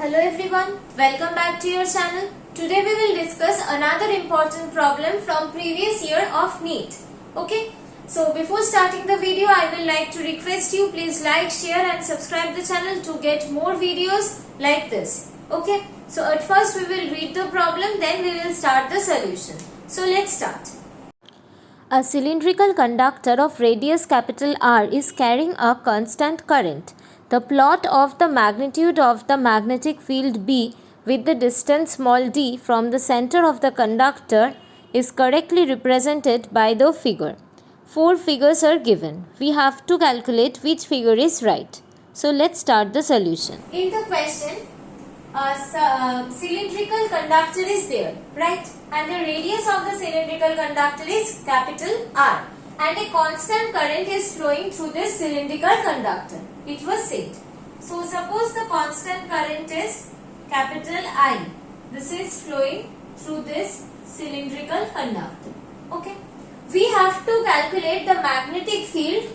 Hello everyone, welcome back to your channel. Today we will discuss another important problem from previous year of NEET. Okay, so before starting the video, I will like to request you please like, share and subscribe the channel to get more videos like this. Okay, so at first we will read the problem, then we will start the solution. So let's start. A cylindrical conductor of radius capital R is carrying a constant current. The plot of the magnitude of the magnetic field B with the distance small d from the center of the conductor is correctly represented by the figure. 4 figures are given. We have to calculate which figure is right. So let's start the solution. In the question, a cylindrical conductor is there, right? And the radius of the cylindrical conductor is capital R. And a constant current is flowing through this cylindrical conductor. It was said. So suppose the constant current is capital I. This is flowing through this cylindrical conductor. Okay. We have to calculate the magnetic field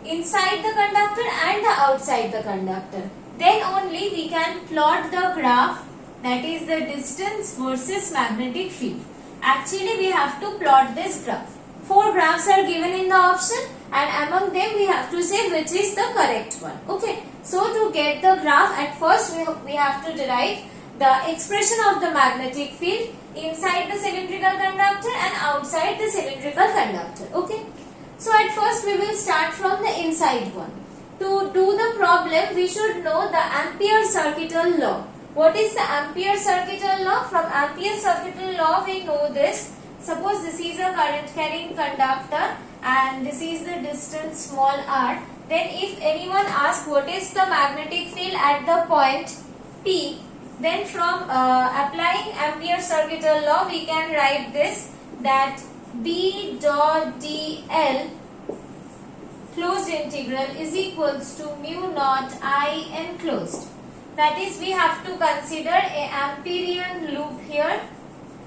inside the conductor and the outside the conductor. Then only we can plot the graph, that is the distance versus magnetic field. Actually we have to plot this graph. 4 graphs are given in the option and among them we have to say which is the correct one. Okay. So to get the graph, at first we have to derive the expression of the magnetic field inside the cylindrical conductor and outside the cylindrical conductor. Okay. So at first we will start from the inside one. To do the problem, we should know the Ampere-Circuital law. What is the Ampere-Circuital law? From Ampere-Circuital law we know this. Suppose this is a current carrying conductor and this is the distance small r. Then if anyone asks what is the magnetic field at the point P, then from applying Ampere-Circuital law we can write this, that B dot dl closed integral is equals to mu naught I enclosed. That is, we have to consider a Amperian loop here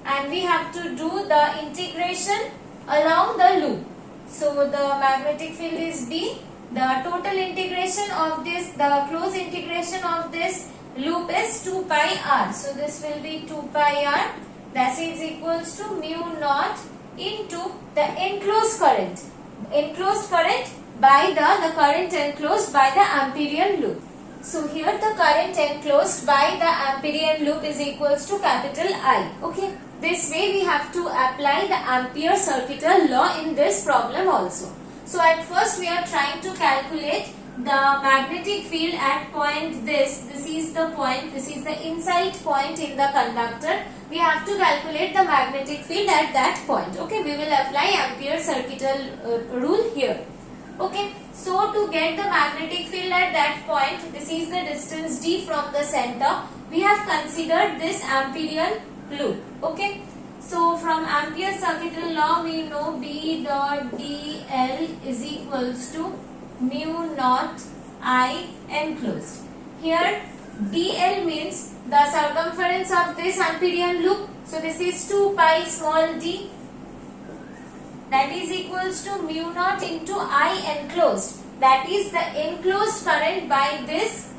and we have to do the integration along the loop. So the magnetic field is B. The total integration of this, the closed integration of this loop is 2 pi r. So this will be 2 pi r. That is equals to mu naught into the enclosed current. Enclosed current by the current enclosed by the Amperian loop. So here the current enclosed by the Amperian loop is equals to capital I. Okay. This way we have to apply the Ampere-Circuital law in this problem also. So at first we are trying to calculate the magnetic field at point this is the point, this is the inside point in the conductor. We have to calculate the magnetic field at that point. Okay, we will apply Ampere-Circuital rule here. Okay, so to get the magnetic field at that point, this is the distance d from the center. We have considered this Amperian loop. Okay, so from Ampere-Circuital law we know B dot dl is equals to mu naught I enclosed. Here dl means the circumference of this Amperian loop. So this is 2 pi small d. That is equals to mu naught into I enclosed. That is the enclosed current by this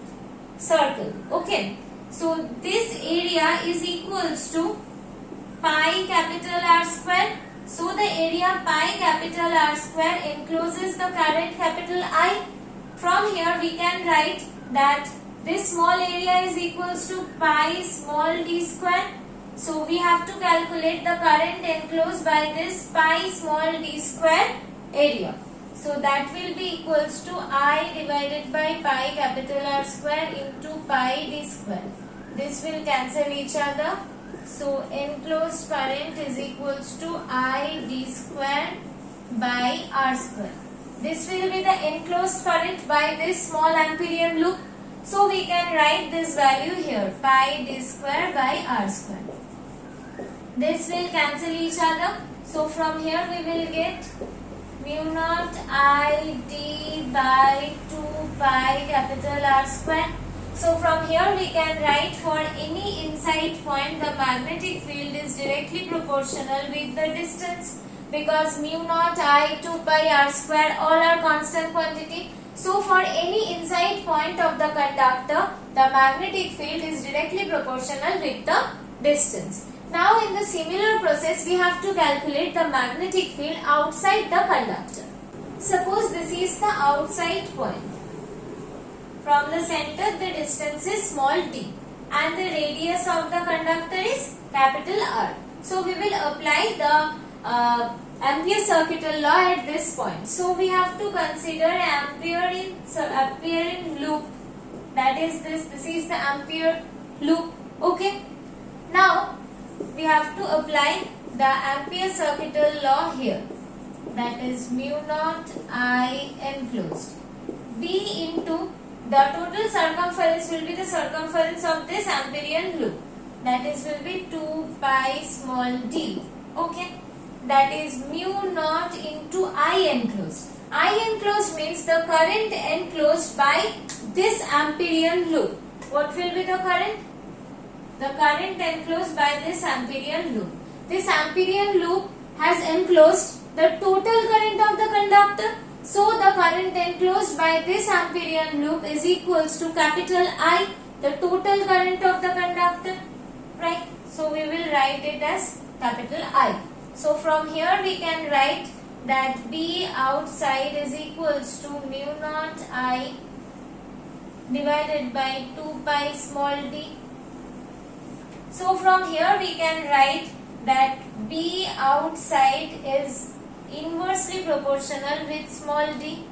circle. Okay. So this area is equals to pi capital R square. So the area pi capital R square encloses the current capital I. From here we can write that this small area is equals to pi small d square. So we have to calculate the current enclosed by this pi small d square area. So that will be equals to I divided by pi capital R square into pi d square. This will cancel each other. So enclosed current is equals to I d square by R square. This will be the enclosed current by this small Amperian loop. So we can write this value here, pi d square by R square. This will cancel each other. So from here we will get mu naught I d by 2 pi capital R square. So from here we can write for any inside point the magnetic field is directly proportional with the distance, because mu naught I 2 pi R square all are constant quantity. So for any inside point of the conductor the magnetic field is directly proportional with the distance. Now in the similar process, we have to calculate the magnetic field outside the conductor. Suppose this is the outside point. From the center, the distance is small d and the radius of the conductor is capital R. So we will apply the Ampere circuital law at this point. So we have to consider Ampere in loop. That is this is the Ampere loop. Okay. Now we have to apply the Ampere circuital law here. That is mu naught I enclosed. B into the total circumference will be the circumference of this Amperian loop. That is will be 2 pi small d. Okay. That is mu naught into I enclosed. I enclosed means the current enclosed by this Amperian loop. What will be the current? The current enclosed by this Amperian loop. This Amperian loop has enclosed the total current of the conductor. So the current enclosed by this Amperian loop is equals to capital I, the total current of the conductor. Right? So we will write it as capital I. So from here we can write that B outside is equals to mu naught I divided by 2 pi small d. So from here we can write that B outside is inversely proportional with small d.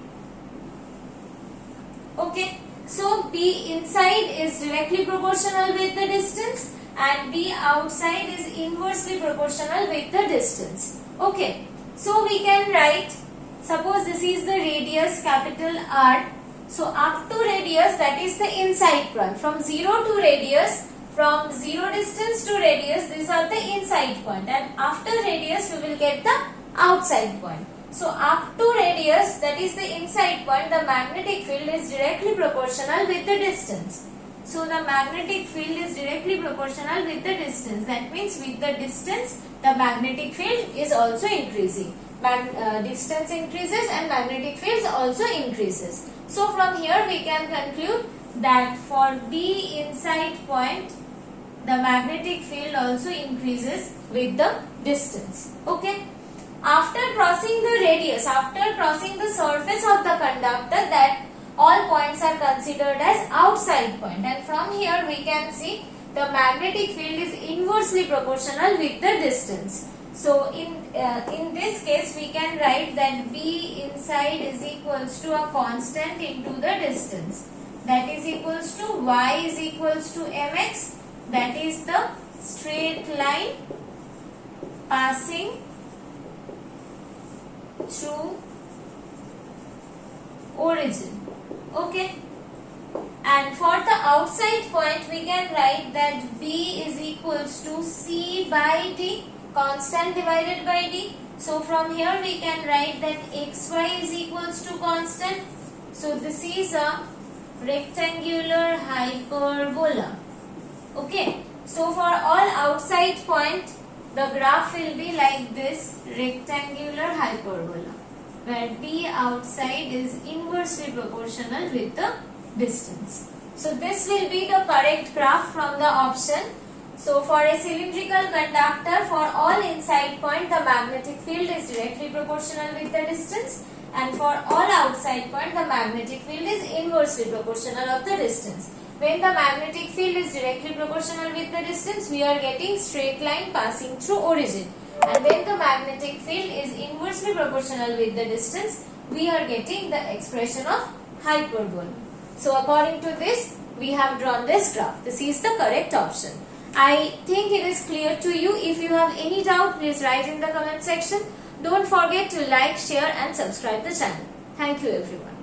Okay. So B inside is directly proportional with the distance and B outside is inversely proportional with the distance. Okay. So we can write, suppose this is the radius capital R. So up to radius, that is the inside point. From 0 to radius, from 0 distance to radius, these are the inside point. And after radius, we will get the outside point. So up to radius, that is the inside point, the magnetic field is directly proportional with the distance. So the magnetic field is directly proportional with the distance. That means with the distance, the magnetic field is also increasing. Distance increases and magnetic field also increases. So from here we can conclude that for B inside point, the magnetic field also increases with the distance. Okay. After crossing the radius, after crossing the surface of the conductor, that all points are considered as outside point, and from here we can see the magnetic field is inversely proportional with the distance. So in this case we can write that B inside is equals to a constant into the distance. That is equals to y is equals to mx. That is the straight line passing through origin. Okay. And for the outside point we can write that B is equals to C by D, constant divided by D. So from here we can write that xy is equals to constant. So this is a rectangular hyperbola. Okay. So for all outside point, the graph will be like this, rectangular hyperbola, where B outside is inversely proportional with the distance. So this will be the correct graph from the option. So for a cylindrical conductor, for all inside point, the magnetic field is directly proportional with the distance, and for all outside point, the magnetic field is inversely proportional of the distance. When the magnetic field is directly proportional with the distance, we are getting straight line passing through origin. And when the magnetic field is inversely proportional with the distance, we are getting the expression of hyperbola. So according to this, we have drawn this graph. This is the correct option. I think it is clear to you. If you have any doubt, please write in the comment section. Don't forget to like, share and subscribe the channel. Thank you everyone.